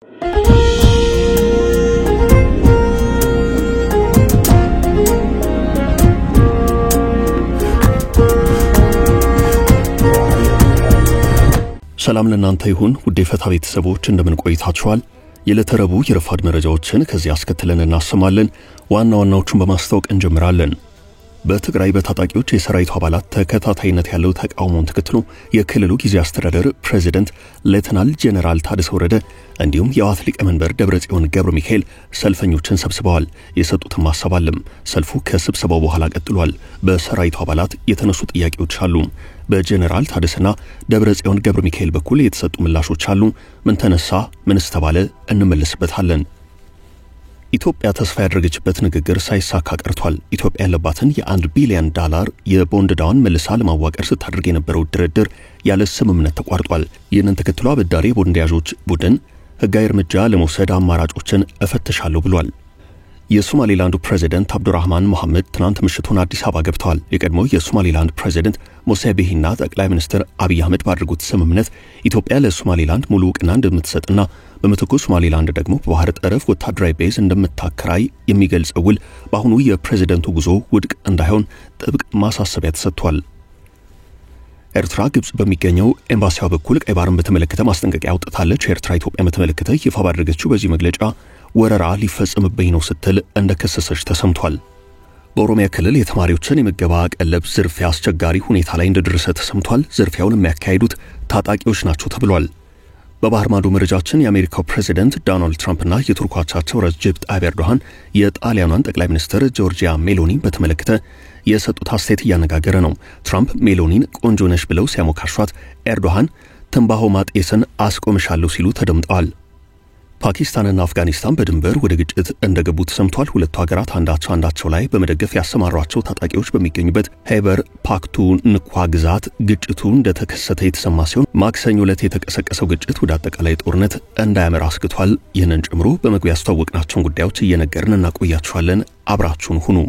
ሰላም ለእናንተ ይሁን ውድ የፈታ ቤተሰቦች እንደምን ቆይታችኋል? የለተረቡ የረፋድ መረጃዎችን ከዚህ አስከትለን እናሰማለን። ዋና ዋናዎቹን በማስተዋወቅ እንጀምራለን። በትግራይ በታጣቂዎች የሰራዊቱ አባላት ተከታታይነት ያለው ተቃውሞን ተከትሎ የክልሉ ጊዜያዊ አስተዳደር ፕሬዝዳንት ሌተናል ጄኔራል ታደሰ ወረደ እንዲሁም የህወሓት ሊቀመንበር ደብረጽዮን ገብረ ሚካኤል ሰልፈኞችን ሰብስበዋል። የሰጡትን ማሳባለም ሰልፉ ከስብሰባው በኋላ ቀጥሏል። በሰራዊቱ አባላት የተነሱ ጥያቄዎች አሉ። በጄኔራል ታደሰና ደብረጽዮን ገብረ ሚካኤል በኩል የተሰጡ ምላሾች አሉ። ምን ተነሳ ምንስ ተባለ እንመለስበታለን። ኢትዮጵያ ተስፋ ያደረገችበት ንግግር ሳይሳካ ቀርቷል። ኢትዮጵያ ያለባትን የ$1 ቢሊዮን የቦንድ ዕዳዋን መልሳ ለማዋቀር ስታደርግ የነበረው ድርድር ያለ ስምምነት ተቋርጧል። ይህንን ተከትሎ አበዳሪ ቦንድ ያዦች ቡድን ህጋዊ እርምጃ ለመውሰድ አማራጮችን እፈትሻለሁ ብሏል። የሶማሊላንዱ ፕሬዝዳንት አብዱራህማን መሐመድ ትናንት ምሽቱን አዲስ አበባ ገብተዋል። የቀድሞው የሶማሊላንድ ፕሬዝዳንት ሙሳ ቢሂና ጠቅላይ ሚኒስትር አብይ አህመድ ባደረጉት ስምምነት ኢትዮጵያ ለሶማሊላንድ ሙሉ ዕውቅና እንደምትሰጥና በመተኮ ሶማሊላንድ ደግሞ በባህር ጠረፍ ወታደራዊ ቤዝ እንደምታከራይ የሚገልጽ ውል በአሁኑ የፕሬዝዳንቱ ጉዞ ውድቅ እንዳይሆን ጥብቅ ማሳሰቢያ ተሰጥቷል። ኤርትራ ግብጽ በሚገኘው ኤምባሲዋ በኩል ቀይ ባህርን በተመለከተ ማስጠንቀቂያ አውጥታለች። ኤርትራ ኢትዮጵያ በተመለከተ ይፋ ባደረገችው በዚህ መግለጫ ወረራ ሊፈጸምብኝ ነው ስትል እንደከሰሰች ተሰምቷል። በኦሮሚያ ክልል የተማሪዎችን የምገባ ቀለብ ዝርፊያ አስቸጋሪ ሁኔታ ላይ እንደደረሰ ተሰምቷል። ዝርፊያውን የሚያካሂዱት ታጣቂዎች ናቸው ተብሏል። በባህር ማዶ መረጃችን የአሜሪካው ፕሬዝዳንት ዶናልድ ትራምፕና የቱርኩ አቻቸው ረጀብ ጣይብ ኤርዶሃን የጣሊያኗን ጠቅላይ ሚኒስትር ጆርጂያ ሜሎኒን በተመለከተ የሰጡት አስተያየት እያነጋገረ ነው። ትራምፕ ሜሎኒን ቆንጆ ነሽ ብለው ሲያሞካሿት፣ ኤርዶሃን ትንባሆ ማጤስን አስቆምሻለሁ ሲሉ ተደምጠዋል። ፓኪስታንና አፍጋኒስታን በድንበር ወደ ግጭት እንደገቡ ተሰምቷል። ሁለቱ ሀገራት አንዳቸው ላይ በመደገፍ ያሰማሯቸው ታጣቂዎች በሚገኙበት ሄበር ፓክቱንኳ ግዛት ግጭቱ እንደተከሰተ የተሰማ ሲሆን ማክሰኞ ዕለት የተቀሰቀሰው ግጭት ወደ አጠቃላይ ጦርነት እንዳያመራ አስግቷል። ይህንን ጨምሮ በመግቢያ ያስተዋወቅናቸውን ጉዳዮች እየነገርን እናቆያችኋለን። አብራችሁን ሁኑ።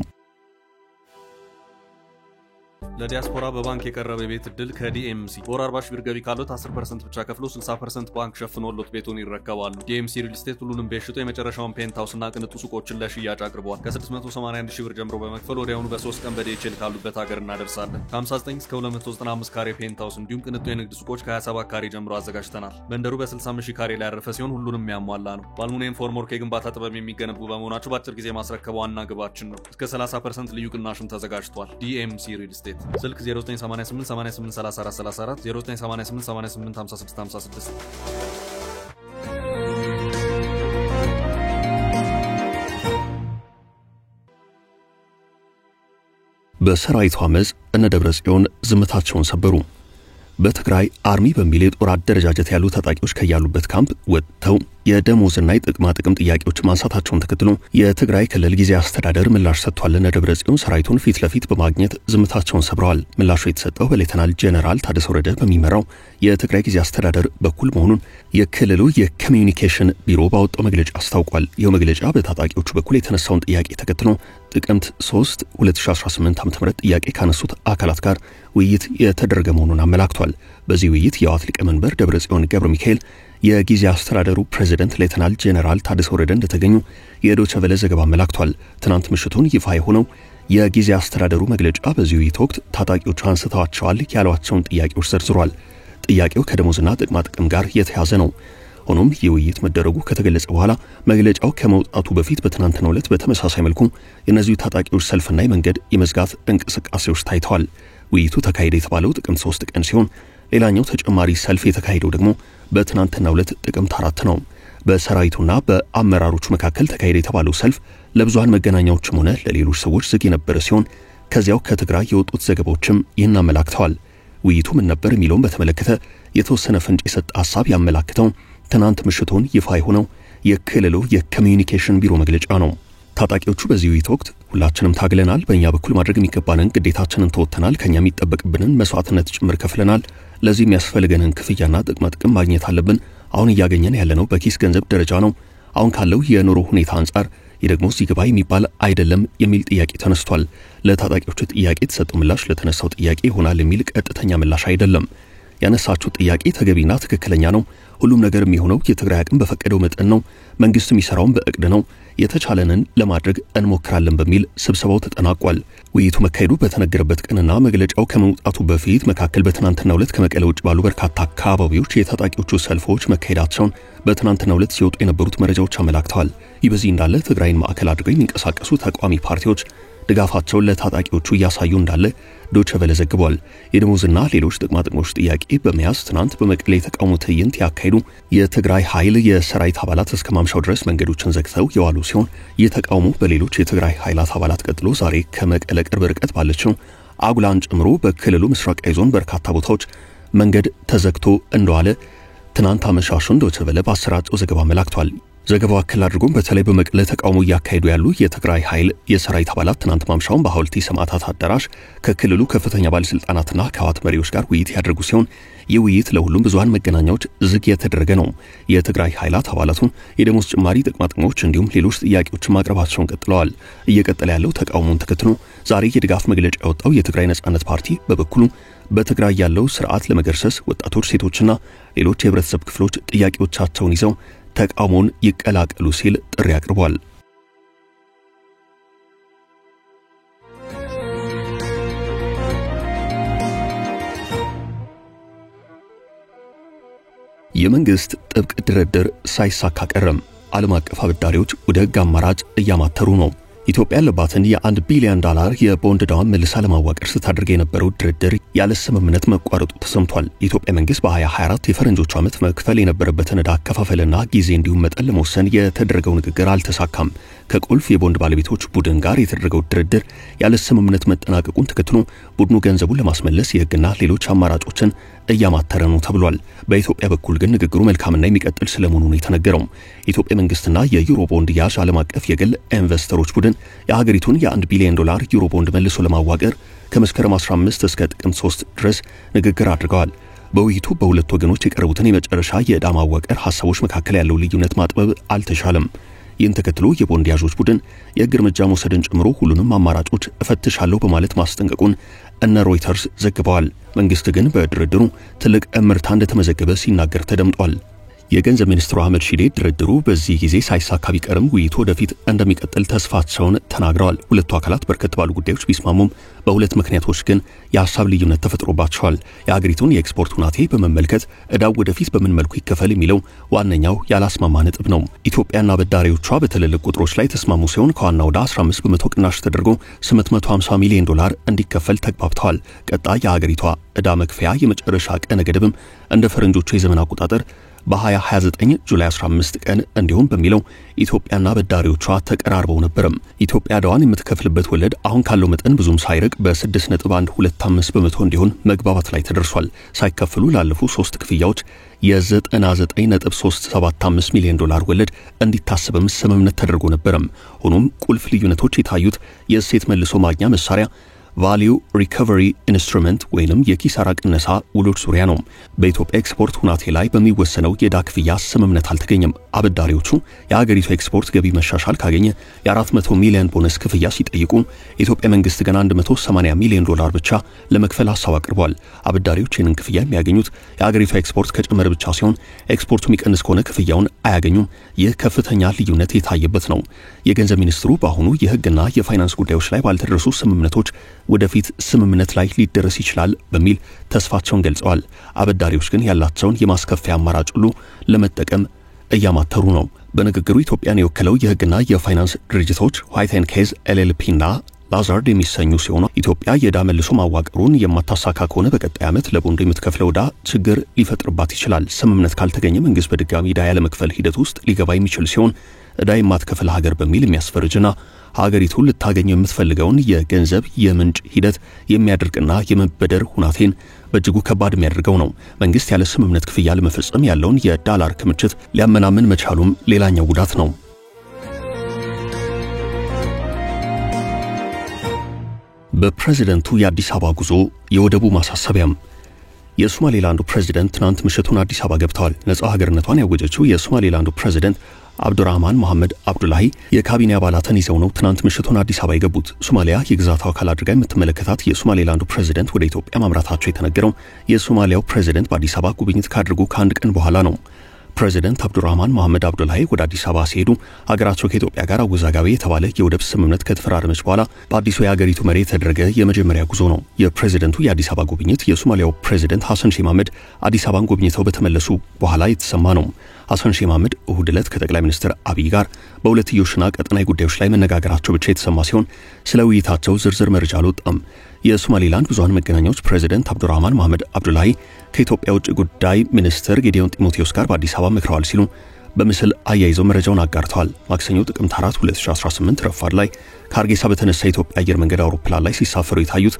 ለዲያስፖራ በባንክ የቀረበ የቤት እድል ከዲኤምሲ ወር 40 ሺህ ብር ገቢ ካሉት 10% ብቻ ከፍሎ 60% ባንክ ሸፍኖሎት ቤቱን ይረከባሉ። ዲኤምሲ ሪል ስቴት ሁሉንም ቤት ሽጦ የመጨረሻውን ፔንታውስና ቅንጡ ሱቆችን ለሽያጭ አቅርቧል። ከ681 ሺህ ብር ጀምሮ በመክፈል ወዲያውኑ በ3 ቀን በዲኤችኤል ካሉበት ሀገር እናደርሳለን። ከ59 እስከ 295 ካሬ ፔንታውስ እንዲሁም ቅንጡ የንግድ ሱቆች ከ27 ካሬ ጀምሮ አዘጋጅተናል። መንደሩ በ65 ሺህ ካሬ ላይ ያረፈ ሲሆን ሁሉንም ያሟላ ነው። በአልሙኒየም ፎርምወርክ የግንባታ ጥበብ የሚገነቡ በመሆናቸው በአጭር ጊዜ ማስረከብ ዋና ግባችን ነው። እስከ 30% ልዩ ቅናሽም ተዘጋጅቷል። ዲኤምሲ ሪል ስቴት ስልክ 0988883434 0988885656 በሰራዊቱ አመጽ እነ ደብረጽዮን ዝምታቸውን ሰበሩ። በትግራይ አርሚ በሚል የጦር አደረጃጀት ያሉ ታጣቂዎች ከያሉበት ካምፕ ወጥተው የደሞዝና የጥቅማ ጥቅም ጥያቄዎች ማንሳታቸውን ተከትሎ የትግራይ ክልል ጊዜያዊ አስተዳደር ምላሽ ሰጥቷል። እነ ደብረጽዮን ሰራዊቱን ፊት ለፊት በማግኘት ዝምታቸውን ሰብረዋል። ምላሹ የተሰጠው በሌተናል ጄኔራል ታደሰ ወረደ በሚመራው የትግራይ ጊዜያዊ አስተዳደር በኩል መሆኑን የክልሉ የኮሚዩኒኬሽን ቢሮ ባወጣው መግለጫ አስታውቋል። ይህ መግለጫ በታጣቂዎቹ በኩል የተነሳውን ጥያቄ ተከትሎ ጥቅምት 3 2018 ዓ.ም ጥያቄ ካነሱት አካላት ጋር ውይይት የተደረገ መሆኑን አመላክቷል። በዚህ ውይይት የህወሓት ሊቀመንበር ደብረጽዮን ገብረ ሚካኤል የጊዜያዊ አስተዳደሩ ፕሬዝዳንት ሌተናል ጄኔራል ታደሰ ወረደ እንደተገኙ የዶይቼ ቬለ ዘገባ አመላክቷል። ትናንት ምሽቱን ይፋ የሆነው የጊዜያዊ አስተዳደሩ መግለጫ በዚህ ውይይት ወቅት ታጣቂዎቹ አንስተዋቸዋል ያሏቸውን ጥያቄዎች ዘርዝሯል። ጥያቄው ከደሞዝና ጥቅማ ጥቅም ጋር የተያዘ ነው። ሆኖም የውይይት መደረጉ ከተገለጸ በኋላ መግለጫው ከመውጣቱ በፊት በትናንትናው ዕለት በተመሳሳይ መልኩ የነዚህ ታጣቂዎች ሰልፍና የመንገድ የመዝጋት እንቅስቃሴዎች ታይተዋል። ውይይቱ ተካሄደ የተባለው ጥቅምት 3 ቀን ሲሆን ሌላኛው ተጨማሪ ሰልፍ የተካሄደው ደግሞ በትናንትናው ዕለት ጥቅምት 4 ነው። በሰራዊቱና በአመራሮቹ መካከል ተካሄደ የተባለው ሰልፍ ለብዙሃን መገናኛዎችም ሆነ ለሌሎች ሰዎች ዝግ የነበረ ሲሆን ከዚያው ከትግራይ የወጡት ዘገባዎችም ይህን አመላክተዋል። ውይይቱ ምን ነበር የሚለውን በተመለከተ የተወሰነ ፍንጭ የሰጠ ሐሳብ ያመላክተው ትናንት ምሽቱን ይፋ የሆነው የክልሉ የኮሚዩኒኬሽን ቢሮ መግለጫ ነው። ታጣቂዎቹ በዚህ ውይይት ወቅት ሁላችንም ታግለናል፣ በእኛ በኩል ማድረግ የሚገባንን ግዴታችንን ተወጥተናል፣ ከኛ የሚጠበቅብንን መስዋዕትነት ጭምር ከፍለናል፣ ለዚህ የሚያስፈልገንን ክፍያና ጥቅማ ጥቅም ማግኘት አለብን፣ አሁን እያገኘን ያለነው በኪስ ገንዘብ ደረጃ ነው፣ አሁን ካለው የኑሮ ሁኔታ አንጻር የደግሞ ሲገባ የሚባል አይደለም የሚል ጥያቄ ተነስቷል። ለታጣቂዎቹ ጥያቄ የተሰጠው ምላሽ ለተነሳው ጥያቄ ይሆናል የሚል ቀጥተኛ ምላሽ አይደለም። ያነሳችው ጥያቄ ተገቢና ትክክለኛ ነው። ሁሉም ነገር የሚሆነው የትግራይ አቅም በፈቀደው መጠን ነው። መንግስት የሚሰራውን በእቅድ ነው። የተቻለንን ለማድረግ እንሞክራለን በሚል ስብሰባው ተጠናቋል። ውይይቱ መካሄዱ በተነገረበት ቀንና መግለጫው ከመውጣቱ በፊት መካከል በትናንትናው ዕለት ከመቀሌ ውጭ ባሉ በርካታ አካባቢዎች የታጣቂዎቹ ሰልፎች መካሄዳቸውን በትናንትናው ዕለት ሲወጡ የነበሩት መረጃዎች አመላክተዋል። ይህ በዚህ እንዳለ ትግራይን ማዕከል አድርገው የሚንቀሳቀሱ ተቃዋሚ ፓርቲዎች ድጋፋቸውን ለታጣቂዎቹ እያሳዩ እንዳለ ዶቼ ቬለ ዘግቧል። የደሞዝና ሌሎች ጥቅማጥቅሞች ጥያቄ በመያዝ ትናንት በመቀሌ የተቃውሞ ትዕይንት ያካሄዱ የትግራይ ኃይል የሰራዊት አባላት እስከ ማምሻው ድረስ መንገዶችን ዘግተው የዋሉ ሲሆን የተቃውሞ በሌሎች የትግራይ ኃይላት አባላት ቀጥሎ ዛሬ ከመቀለ ቅርብ ርቀት ባለችው አጉላን ጨምሮ በክልሉ ምስራቃዊ ዞን በርካታ ቦታዎች መንገድ ተዘግቶ እንደዋለ ትናንት አመሻሹን ዶቼ ቬለ ባሰራጨው ዘገባ አመላክቷል። ዘገባው አክል አድርጎም በተለይ በመቀለ ተቃውሞ ያካሄዱ ያሉ የትግራይ ኃይል የሰራዊት አባላት ትናንት ማምሻውን በሐውልቲ ሰማዕታት አዳራሽ ከክልሉ ከፍተኛ ባለስልጣናትና ከህወሓት መሪዎች ጋር ውይይት ያደርጉ ሲሆን ይህ ውይይት ለሁሉም ብዙሃን መገናኛዎች ዝግ የተደረገ ነው። የትግራይ ኃይላት አባላቱ የደሞዝ ጭማሪ፣ ጥቅማጥቅሞች እንዲሁም ሌሎች ጥያቄዎችን ማቅረባቸውን ቀጥለዋል። እየቀጠለ ያለው ተቃውሞን ተከትሎ ዛሬ የድጋፍ መግለጫ ያወጣው የትግራይ ነጻነት ፓርቲ በበኩሉ በትግራይ ያለው ስርዓት ለመገርሰስ ወጣቶች፣ ሴቶችና ሌሎች የህብረተሰብ ክፍሎች ጥያቄዎቻቸውን ይዘው ተቃውሞን ይቀላቀሉ ሲል ጥሪ አቅርቧል። የመንግስት ጥብቅ ድርድር ሳይሳካ ቀረም። ዓለም አቀፍ አበዳሪዎች ወደ ህግ አማራጭ እያማተሩ ነው። ኢትዮጵያ ያለባትን የ$1 ቢሊዮን የቦንድ ዕዳዋን መልሳ ለማዋቀር ስታደርግ የነበረው ድርድር ያለ ስምምነት መቋረጡ ተሰምቷል። የኢትዮጵያ መንግስት በ2024 የፈረንጆቹ ዓመት መክፈል የነበረበትን ዕዳ አከፋፈልና ጊዜ እንዲሁም መጠን ለመወሰን የተደረገው ንግግር አልተሳካም። ከቁልፍ የቦንድ ባለቤቶች ቡድን ጋር የተደረገው ድርድር ያለ ስምምነት መጠናቀቁን ተከትሎ ቡድኑ ገንዘቡን ለማስመለስ የህግና ሌሎች አማራጮችን እያማተረ ነው ተብሏል። በኢትዮጵያ በኩል ግን ንግግሩ መልካምና የሚቀጥል ስለመሆኑ ነው የተነገረው። የኢትዮጵያ መንግስትና የዩሮ ቦንድ ያዥ ዓለም አቀፍ የግል ኢንቨስተሮች ቡድን የሀገሪቱን የ$1 ቢሊዮን ዩሮ ቦንድ መልሶ ለማዋቀር ከመስከረም 15 እስከ ጥቅምት 3 ድረስ ንግግር አድርገዋል። በውይይቱ በሁለት ወገኖች የቀረቡትን የመጨረሻ የዕዳ ማዋቀር ሐሳቦች መካከል ያለው ልዩነት ማጥበብ አልተቻለም። ይህን ተከትሎ የቦንድ ያዦች ቡድን የህግ እርምጃ መውሰድን ጨምሮ ሁሉንም አማራጮች እፈትሻለሁ በማለት ማስጠንቀቁን እነ ሮይተርስ ዘግበዋል። መንግስት ግን በድርድሩ ትልቅ እምርታ እንደተመዘገበ ሲናገር ተደምጧል። የገንዘብ ሚኒስትሩ አህመድ ሺዴ ድርድሩ በዚህ ጊዜ ሳይሳካ ቢቀርም ውይይቱ ወደፊት እንደሚቀጥል ተስፋቸውን ተናግረዋል። ሁለቱ አካላት በርከት ባሉ ጉዳዮች ቢስማሙም በሁለት ምክንያቶች ግን የሐሳብ ልዩነት ተፈጥሮባቸዋል። የሀገሪቱን የኤክስፖርት ሁናቴ በመመልከት ዕዳው ወደፊት በምን መልኩ ይከፈል የሚለው ዋነኛው ያላስማማ ነጥብ ነው። ኢትዮጵያና አበዳሪዎቿ በትልልቅ ቁጥሮች ላይ ተስማሙ ሲሆን ከዋናው ዕዳ 15 በመቶ ቅናሽ ተደርጎ $850 ሚሊዮን እንዲከፈል ተግባብተዋል። ቀጣይ የሀገሪቷ ዕዳ መክፈያ የመጨረሻ ቀነ ገደብም እንደ ፈረንጆቹ የዘመን አቆጣጠር በ2029 ጁላይ 15 ቀን እንዲሁም በሚለው ኢትዮጵያና አበዳሪዎቿ ተቀራርበው ነበርም። ኢትዮጵያ ዕዳዋን የምትከፍልበት ወለድ አሁን ካለው መጠን ብዙም ሳይርቅ በ6.125 በመቶ እንዲሆን መግባባት ላይ ተደርሷል። ሳይከፍሉ ላለፉ 3 ክፍያዎች የ$99.375 ሚሊዮን ወለድ እንዲታሰብም ስምምነት ተደርጎ ነበርም። ሆኖም ቁልፍ ልዩነቶች የታዩት የእሴት መልሶ ማግኛ መሳሪያ ቫልዩ ሪከቨሪ ኢንስትሩመንት ወይንም የኪሳራ ቅነሳ ውሎች ዙሪያ ነው። በኢትዮጵያ ኤክስፖርት ሁናቴ ላይ በሚወሰነው የዕዳ ክፍያ ስምምነት አልተገኘም። አበዳሪዎቹ የሀገሪቱ ኤክስፖርት ገቢ መሻሻል ካገኘ የ$400 ሚሊዮን ቦነስ ክፍያ ሲጠይቁ የኢትዮጵያ መንግስት ግን $180 ሚሊዮን ብቻ ለመክፈል ሐሳብ አቅርቧል። አበዳሪዎች ይህንን ክፍያ የሚያገኙት የሀገሪቱ ኤክስፖርት ከጨመረ ብቻ ሲሆን ኤክስፖርቱ የሚቀንስ ከሆነ ክፍያውን አያገኙም። ይህ ከፍተኛ ልዩነት የታየበት ነው። የገንዘብ ሚኒስትሩ በአሁኑ የህግና የፋይናንስ ጉዳዮች ላይ ባልተደረሱ ስምምነቶች ወደፊት ስምምነት ላይ ሊደረስ ይችላል በሚል ተስፋቸውን ገልጸዋል። አበዳሪዎች ግን ያላቸውን የማስከፈያ አማራጭ ሁሉ ለመጠቀም እያማተሩ ነው። በንግግሩ ኢትዮጵያን የወከለው የህግና የፋይናንስ ድርጅቶች ዋይት ኤንድ ኬዝ ኤልኤልፒና ላዛርድ የሚሰኙ ሲሆኑ ኢትዮጵያ የዕዳ መልሶ ማዋቀሩን የማታሳካ ከሆነ በቀጣይ ዓመት ለቦንዱ የምትከፍለው ዕዳ ችግር ሊፈጥርባት ይችላል። ስምምነት ካልተገኘ መንግስት በድጋሚ ዕዳ ያለመክፈል ሂደት ውስጥ ሊገባ የሚችል ሲሆን ዕዳ የማትከፍል ሀገር በሚል የሚያስፈርጅና ሀገሪቱ ልታገኘው የምትፈልገውን የገንዘብ የምንጭ ሂደት የሚያደርግና የመበደር ሁናቴን በእጅጉ ከባድ የሚያደርገው ነው። መንግስት ያለ ስምምነት ክፍያ ለመፈጸም ያለውን የዶላር ክምችት ሊያመናምን መቻሉም ሌላኛው ጉዳት ነው። በፕሬዝዳንቱ የአዲስ አበባ ጉዞ የወደቡ ማሳሰቢያም የሶማሌላንዱ ፕሬዝዳንት ትናንት ምሽቱን አዲስ አበባ ገብተዋል። ነፃ ሀገርነቷን ያወጀችው የሶማሌላንዱ ፕሬዝዳንት አብዱራህማን መሐመድ አብዱላሂ የካቢኔ አባላትን ይዘው ነው ትናንት ምሽቱን አዲስ አበባ የገቡት። ሶማሊያ የግዛቷ አካል አድርጋ የምትመለከታት የሶማሌላንዱ ፕሬዝዳንት ወደ ኢትዮጵያ ማምራታቸው የተነገረው የሶማሊያው ፕሬዝዳንት በአዲስ አበባ ጉብኝት ካደረጉ ከአንድ ቀን በኋላ ነው። ፕሬዝዳንት አብዱራህማን መሐመድ አብዱላሂ ወደ አዲስ አበባ ሲሄዱ ሀገራቸው ከኢትዮጵያ ጋር አወዛጋቢ የተባለ የወደብ ስምምነት ከተፈራረመች በኋላ በአዲሱ የሀገሪቱ መሪ የተደረገ የመጀመሪያ ጉዞ ነው። የፕሬዝዳንቱ የአዲስ አበባ ጉብኝት የሶማሊያው ፕሬዝዳንት ሐሰን ሼህ መሐመድ አዲስ አበባን ጎብኝተው በተመለሱ በኋላ የተሰማ ነው። ሐሰን ሼህ መሐመድ እሁድ ዕለት ከጠቅላይ ሚኒስትር አብይ ጋር በሁለትዮሽና ቀጠናዊ ጉዳዮች ላይ መነጋገራቸው ብቻ የተሰማ ሲሆን ስለ ውይይታቸው ዝርዝር መረጃ አልወጣም። የሶማሌላንድ ብዙሃን መገናኛዎች ፕሬዝዳንት አብዱራህማን መሐመድ አብዱላሂ ከኢትዮጵያ ውጭ ጉዳይ ሚኒስትር ጌዲዮን ጢሞቴዎስ ጋር በአዲስ አበባ መክረዋል ሲሉ በምስል አያይዘው መረጃውን አጋርተዋል። ማክሰኞ ጥቅምት 4 2018 ረፋድ ላይ ከሀርጌሳ በተነሳ የኢትዮጵያ አየር መንገድ አውሮፕላን ላይ ሲሳፈሩ የታዩት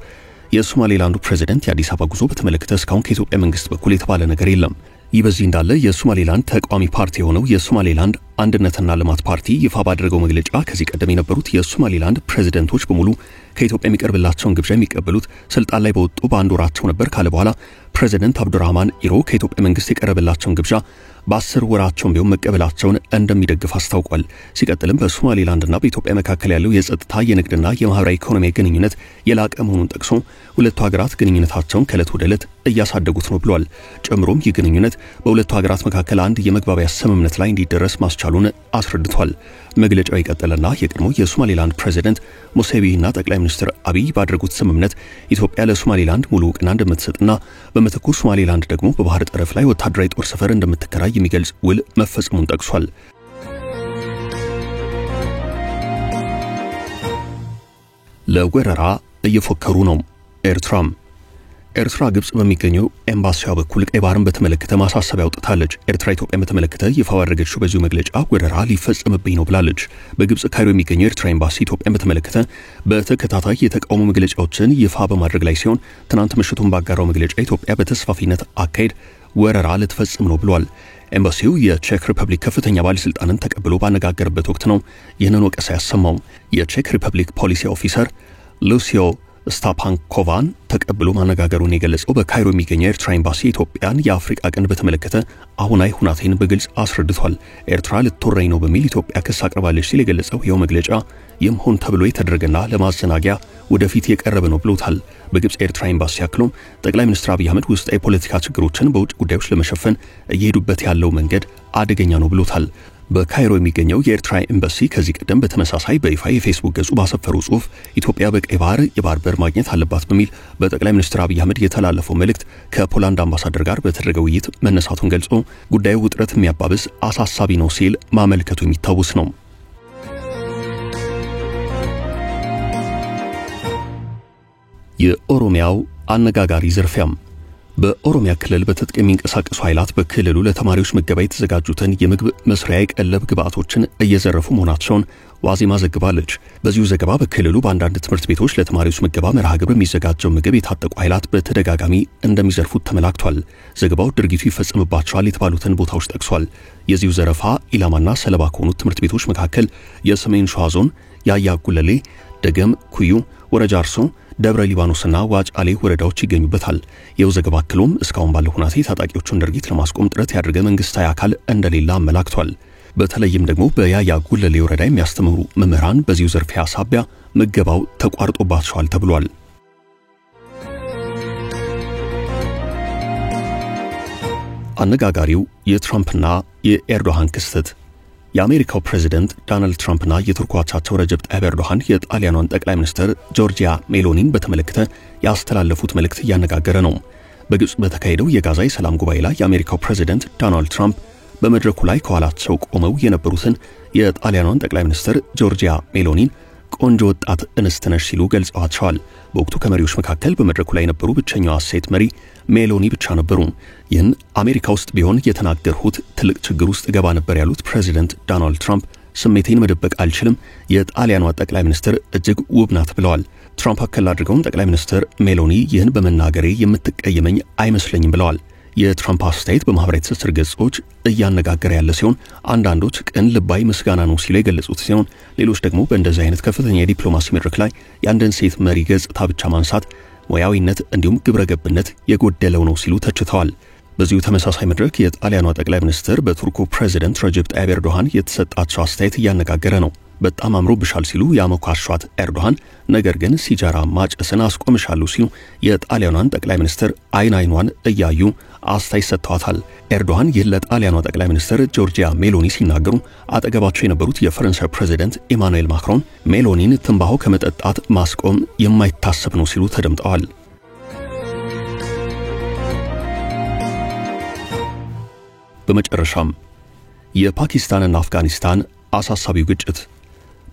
የሶማሌላንዱ ፕሬዝዳንት የአዲስ አበባ ጉዞ በተመለከተ እስካሁን ከኢትዮጵያ መንግስት በኩል የተባለ ነገር የለም። ይህ በዚህ እንዳለ የሶማሌላንድ ተቃዋሚ ፓርቲ የሆነው የሶማሌላንድ አንድነትና ልማት ፓርቲ ይፋ ባደረገው መግለጫ ከዚህ ቀደም የነበሩት የሶማሌላንድ ፕሬዝዳንቶች በሙሉ ከኢትዮጵያ የሚቀርብላቸውን ግብዣ የሚቀበሉት ስልጣን ላይ በወጡ በአንድ ወራቸው ነበር ካለ በኋላ ፕሬዝዳንት አብዱራህማን ኢሮ ከኢትዮጵያ መንግስት የቀረበላቸውን ግብዣ በ10 ወራቸውን ቢሆን መቀበላቸውን እንደሚደግፍ አስታውቋል። ሲቀጥልም በሶማሌላንድና በኢትዮጵያ መካከል ያለው የጸጥታ የንግድና የማህበራዊ ኢኮኖሚ ግንኙነት የላቀ መሆኑን ጠቅሶ ሁለቱ ሀገራት ግንኙነታቸውን ከዕለት ወደ ዕለት እያሳደጉት ነው ብሏል። ጨምሮም ይህ ግንኙነት በሁለቱ ሀገራት መካከል አንድ የመግባቢያ ስምምነት ላይ እንዲደረስ ማስቻሉን አስረድቷል። መግለጫው ይቀጥልና የቀድሞ የሶማሌላንድ ፕሬዝዳንት ሙሴቪና ጠቅላይ ሚኒስትር አብይ ባደረጉት ስምምነት ኢትዮጵያ ለሶማሌላንድ ሙሉ ዕውቅና እንደምትሰጥና በምትኩ ሶማሌላንድ ደግሞ በባህር ጠረፍ ላይ ወታደራዊ ጦር ሰፈር እንደምትከራይ የሚገልጽ ውል መፈጸሙን ጠቅሷል። ለወረራ እየፎከሩ ነው። ኤርትራ ግብጽ በሚገኘው ኤምባሲዋ በኩል ቀይ ባህርን በተመለከተ ማሳሰቢያ አውጥታለች። ኤርትራ ኢትዮጵያን በተመለከተ ይፋ ያደረገችው በዚሁ መግለጫ ወረራ ሊፈጸምብኝ ነው ብላለች። በግብጽ ካይሮ የሚገኘው ኤርትራ ኤምባሲ ኢትዮጵያን በተመለከተ በተከታታይ የተቃውሞ መግለጫዎችን ይፋ በማድረግ ላይ ሲሆን ትናንት ምሽቱን ባጋራው መግለጫ ኢትዮጵያ በተስፋፊነት አካሄድ ወረራ ልትፈጽም ነው ብሏል። ኤምባሲው የቼክ ሪፐብሊክ ከፍተኛ ባለስልጣንን ተቀብሎ ባነጋገረበት ወቅት ነው ይህንን ወቀሳ ያሰማው። የቼክ ሪፐብሊክ ፖሊሲ ኦፊሰር ሉሲዮ ስታፓንኮቫን ተቀብሎ ማነጋገሩን የገለጸው በካይሮ የሚገኘው ኤርትራ ኤምባሲ ኢትዮጵያን የአፍሪካ ቀንድ በተመለከተ አሁናዊ ሁናቴን በግልጽ አስረድቷል። ኤርትራ ልትወረኝ ነው በሚል ኢትዮጵያ ክስ አቅርባለች ሲል የገለጸው ይኸው መግለጫ ይህም ሆን ተብሎ የተደረገና ለማዘናጊያ ወደፊት የቀረበ ነው ብሎታል። በግብጽ ኤርትራ ኤምባሲ ያክሎም ጠቅላይ ሚኒስትር አብይ አህመድ ውስጣዊ የፖለቲካ ችግሮችን በውጭ ጉዳዮች ለመሸፈን እየሄዱበት ያለው መንገድ አደገኛ ነው ብሎታል። በካይሮ የሚገኘው የኤርትራ ኤምባሲ ከዚህ ቀደም በተመሳሳይ በይፋ የፌስቡክ ገጹ ባሰፈሩ ጽሑፍ ኢትዮጵያ በቀይ ባህር የባህር በር ማግኘት አለባት በሚል በጠቅላይ ሚኒስትር አብይ አህመድ የተላለፈው መልእክት ከፖላንድ አምባሳደር ጋር በተደረገ ውይይት መነሳቱን ገልጾ ጉዳዩ ውጥረት የሚያባብስ አሳሳቢ ነው ሲል ማመልከቱ የሚታወስ ነው። የኦሮሚያው አነጋጋሪ ዝርፊያም በኦሮሚያ ክልል በትጥቅ የሚንቀሳቀሱ ኃይላት በክልሉ ለተማሪዎች ምገባ የተዘጋጁትን የምግብ መስሪያ የቀለብ ግብዓቶችን እየዘረፉ መሆናቸውን ዋዜማ ዘግባለች። በዚሁ ዘገባ በክልሉ በአንዳንድ ትምህርት ቤቶች ለተማሪዎች ምገባ መርሃ ግብር የሚዘጋጀው ምግብ የታጠቁ ኃይላት በተደጋጋሚ እንደሚዘርፉት ተመላክቷል። ዘገባው ድርጊቱ ይፈጸምባቸዋል የተባሉትን ቦታዎች ጠቅሷል። የዚሁ ዘረፋ ኢላማና ሰለባ ከሆኑት ትምህርት ቤቶች መካከል የሰሜን ሸዋ ዞን ያያ ጉለሌ፣ ደገም፣ ኩዩ፣ ወረጃ አርሶ፣ ደብረ ሊባኖስና ዋጫሌ ወረዳዎች ይገኙበታል። የው ዘገባ አክሎም እስካሁን ባለው ሁናቴ ታጣቂዎቹን ድርጊት ለማስቆም ጥረት ያደረገ መንግስታዊ አካል እንደሌለ አመላክቷል። በተለይም ደግሞ በያያ ጉለሌ ወረዳ የሚያስተምሩ መምህራን በዚሁ ዝርፊያ ሳቢያ ምገባው ተቋርጦባቸዋል ተብሏል። አነጋጋሪው የትራምፕና የኤርዶሃን ክስተት የአሜሪካው ፕሬዝዳንት ዶናልድ ትራምፕና የቱርኩ አቻቸው ረጀብ ጣይብ ኤርዶሃን የጣሊያኗን ጠቅላይ ሚኒስትር ጆርጂያ ሜሎኒን በተመለከተ ያስተላለፉት መልእክት እያነጋገረ ነው። በግብጽ በተካሄደው የጋዛ የሰላም ጉባኤ ላይ የአሜሪካው ፕሬዝዳንት ዶናልድ ትራምፕ በመድረኩ ላይ ከኋላቸው ቆመው የነበሩትን የጣሊያኗን ጠቅላይ ሚኒስትር ጆርጂያ ሜሎኒን ቆንጆ ወጣት እንስት ነሽ ሲሉ ገልጸዋቸዋል። በወቅቱ ከመሪዎች መካከል በመድረኩ ላይ የነበሩ ብቸኛዋ ሴት መሪ ሜሎኒ ብቻ ነበሩ። ይህን አሜሪካ ውስጥ ቢሆን የተናገርሁት ትልቅ ችግር ውስጥ ገባ ነበር ያሉት ፕሬዝዳንት ዶናልድ ትራምፕ ስሜቴን መደበቅ አልችልም፣ የጣሊያኗ ጠቅላይ ሚኒስትር እጅግ ውብ ናት ብለዋል። ትራምፕ አከል አድርገውም ጠቅላይ ሚኒስትር ሜሎኒ ይህን በመናገሬ የምትቀየመኝ አይመስለኝም ብለዋል። የትራምፕ አስተያየት በማህበራዊ ትስስር ገጾች እያነጋገረ ያለ ሲሆን አንዳንዶች ቅን ልባዊ ምስጋና ነው ሲሉ የገለጹት ሲሆን ሌሎች ደግሞ በእንደዚህ አይነት ከፍተኛ የዲፕሎማሲ መድረክ ላይ የአንድን ሴት መሪ ገጽታ ብቻ ማንሳት ሙያዊነት እንዲሁም ግብረ ገብነት የጎደለው ነው ሲሉ ተችተዋል። በዚሁ ተመሳሳይ መድረክ የጣሊያኗ ጠቅላይ ሚኒስትር በቱርኩ ፕሬዚደንት ረጀብ ጣይብ ኤርዶሃን የተሰጣቸው አስተያየት እያነጋገረ ነው። በጣም አምሮብሻል ሲሉ ያሞካሿት ኤርዶሃን ነገር ግን ሲጃራ ማጨስን አስቆምሻለሁ ሲሉ የጣሊያኗን ጠቅላይ ሚኒስትር አይኗን እያዩ አስተያየት ሰጥተዋታል። ኤርዶሃን ለጣሊያኗ ጠቅላይ ሚኒስትር ጆርጂያ ሜሎኒ ሲናገሩ አጠገባቸው የነበሩት የፈረንሳይ ፕሬዚደንት ኢማኑኤል ማክሮን ሜሎኒን ትንባሆ ከመጠጣት ማስቆም የማይታሰብ ነው ሲሉ ተደምጠዋል። በመጨረሻም የፓኪስታንና አፍጋኒስታን አሳሳቢው ግጭት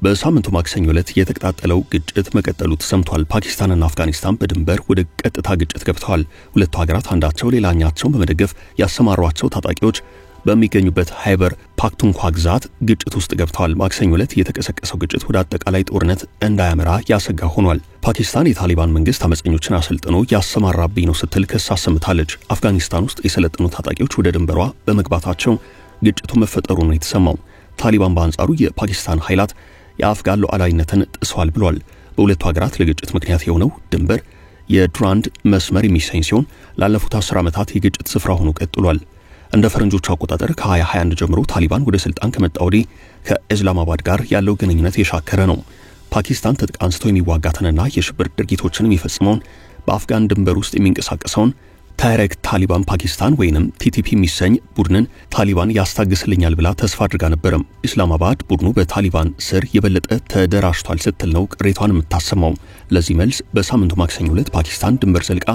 በሳምንቱ ማክሰኞ ዕለት የተቀጣጠለው ግጭት መቀጠሉ ተሰምቷል። ፓኪስታንና አፍጋኒስታን በድንበር ወደ ቀጥታ ግጭት ገብተዋል። ሁለቱ ሀገራት አንዳቸው ሌላኛቸውን በመደገፍ ያሰማሯቸው ታጣቂዎች በሚገኙበት ሃይበር ፓክቱንኳ ግዛት ግጭት ውስጥ ገብተዋል። ማክሰኞ ዕለት የተቀሰቀሰው ግጭት ወደ አጠቃላይ ጦርነት እንዳያመራ ያሰጋ ሆኗል። ፓኪስታን የታሊባን መንግስት አመፀኞችን አሰልጥኖ ያሰማራብኝ ነው ስትል ክስ አሰምታለች። አፍጋኒስታን ውስጥ የሰለጠኑ ታጣቂዎች ወደ ድንበሯ በመግባታቸው ግጭቱ መፈጠሩ ነው የተሰማው። ታሊባን በአንጻሩ የፓኪስታን ኃይላት የአፍጋን ሉዓላዊነትን ጥሷል ብሏል። በሁለቱ ሀገራት ለግጭት ምክንያት የሆነው ድንበር የዱራንድ መስመር የሚሰኝ ሲሆን ላለፉት 10 ዓመታት የግጭት ስፍራ ሆኖ ቀጥሏል። እንደ ፈረንጆቹ አቆጣጠር ከ2021 ጀምሮ ታሊባን ወደ ስልጣን ከመጣ ወዲህ ከእስላማባድ ጋር ያለው ግንኙነት የሻከረ ነው። ፓኪስታን ትጥቅ አንስቶ የሚዋጋትንና የሽብር ድርጊቶችን የሚፈጽመውን በአፍጋን ድንበር ውስጥ የሚንቀሳቀሰውን ታሪክ ታሊባን ፓኪስታን ወይንም ቲቲፒ የሚሰኝ ቡድንን ታሊባን ያስታግስልኛል ብላ ተስፋ አድርጋ ነበርም። ኢስላማባድ ቡድኑ በታሊባን ስር የበለጠ ተደራጅቷል ስትል ነው ቅሬቷን የምታሰማው። ለዚህ መልስ በሳምንቱ ማክሰኞ ዕለት ፓኪስታን ድንበር ዘልቃ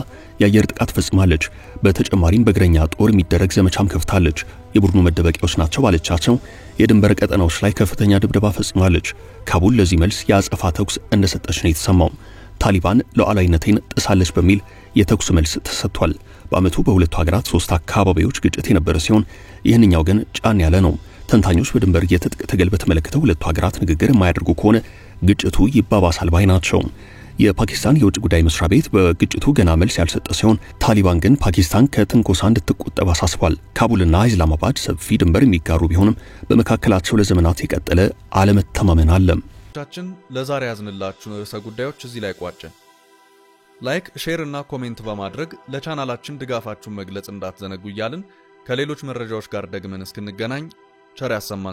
የአየር ጥቃት ፈጽማለች። በተጨማሪም በእግረኛ ጦር የሚደረግ ዘመቻም ከፍታለች። የቡድኑ መደበቂያዎች ናቸው ባለቻቸው የድንበር ቀጠናዎች ላይ ከፍተኛ ድብደባ ፈጽማለች። ካቡል ለዚህ መልስ የአጸፋ ተኩስ እንደሰጠች ነው የተሰማው። ታሊባን ሉዓላዊነቴን ጥሳለች በሚል የተኩስ መልስ ተሰጥቷል። በአመቱ በሁለቱ ሀገራት 3 አካባቢዎች ግጭት የነበረ ሲሆን ይህንኛው ግን ጫን ያለ ነው። ተንታኞች በድንበር የትጥቅ ትግል በተመለከተ ሁለቱ ሀገራት ንግግር የማያደርጉ ከሆነ ግጭቱ ይባባሳል ባይ ናቸው። የፓኪስታን የውጭ ጉዳይ መስሪያ ቤት በግጭቱ ገና መልስ ያልሰጠ ሲሆን ታሊባን ግን ፓኪስታን ከትንኮሳ እንድትቆጠብ አሳስቧል። ካቡልና ኢስላማባድ ሰፊ ድንበር የሚጋሩ ቢሆንም በመካከላቸው ለዘመናት የቀጠለ አለመተማመን አለ። ለዛሬ ያዝንላችሁ ርዕሰ ጉዳዮች እዚህ ላይ ቋጨን። ላይክ፣ ሼር እና ኮሜንት በማድረግ ለቻናላችን ድጋፋችሁን መግለጽ እንዳትዘነጉ እያልን ከሌሎች መረጃዎች ጋር ደግመን እስክንገናኝ ቸር ያሰማን።